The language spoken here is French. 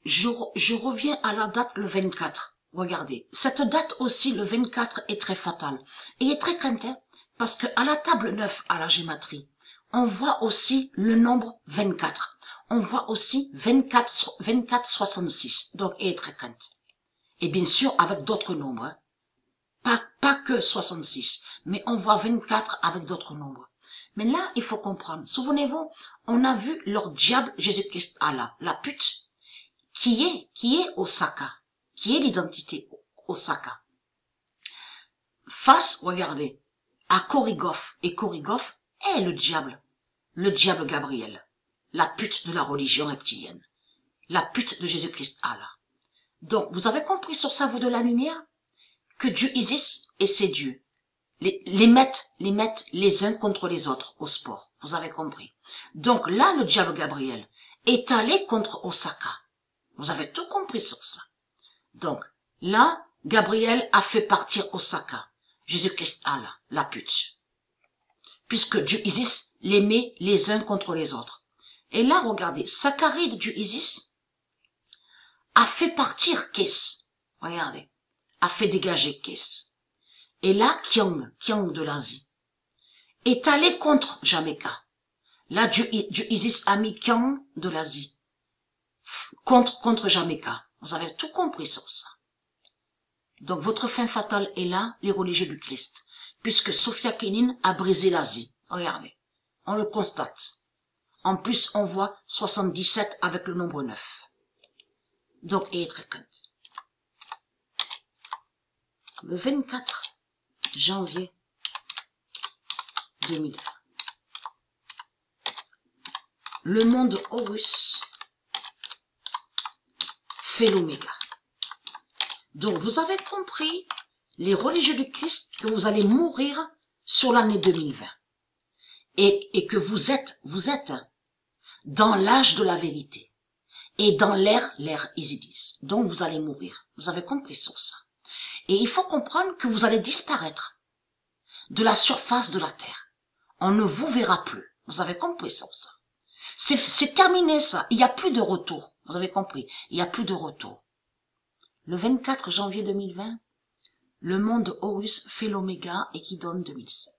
je reviens à la date le 24. Regardez, cette date aussi, le 24, est très fatale. Et est très crainte, hein, parce que à la table 9, à la gématrie, on voit aussi le nombre 24. On voit aussi 24, 24, 66. Donc, elle est très crainte. Et bien sûr, avec d'autres nombres. Hein. Pas que 66, mais on voit 24 avec d'autres nombres. Mais là, il faut comprendre. Souvenez-vous, on a vu leur diable Jésus-Christ Allah, la pute, qui est Osaka, qui est l'identité Osaka. Face, regardez, à Korigov, et Korigov est le diable Gabriel, la pute de la religion reptilienne, la pute de Jésus-Christ Allah. Donc, vous avez compris sur ça, vous de la lumière, que Dieu Isis et ses dieux les mettent les uns contre les autres au sport. Vous avez compris. Donc là, le diable Gabriel est allé contre Osaka. Vous avez tout compris sur ça. Donc là, Gabriel a fait partir Osaka. Jésus-Christ Allah, la pute. Puisque Dieu Isis les met les uns contre les autres. Et là, regardez, Saccharide Dieu Isis a fait partir Kès. Regardez. A fait dégager Kès. Et là, Kyong de l'Asie, est allé contre Jamaica. Là, Dieu Isis a mis Kyong de l'Asie contre Jamaica. Vous avez tout compris sur ça. Donc, votre fin fatale est là, les religieux du Christ. Puisque Sophia Kenin a brisé l'Asie. Regardez. On le constate. En plus, on voit 77 avec le nombre 9. Donc, il est très crainte. Le 24 janvier 2020. Le monde Horus fait l'oméga. Donc, vous avez compris, les religieux du Christ, que vous allez mourir sur l'année 2020. Et que vous êtes dans l'âge de la vérité. Et dans l'ère Isidis. Donc, vous allez mourir. Vous avez compris sur ça. Et il faut comprendre que vous allez disparaître de la surface de la terre. On ne vous verra plus. Vous avez compris sur ça. C'est terminé ça. Il n'y a plus de retour. Vous avez compris. Il n'y a plus de retour. Le 24 janvier 2020, le monde Horus fait l'oméga et qui donne 2007.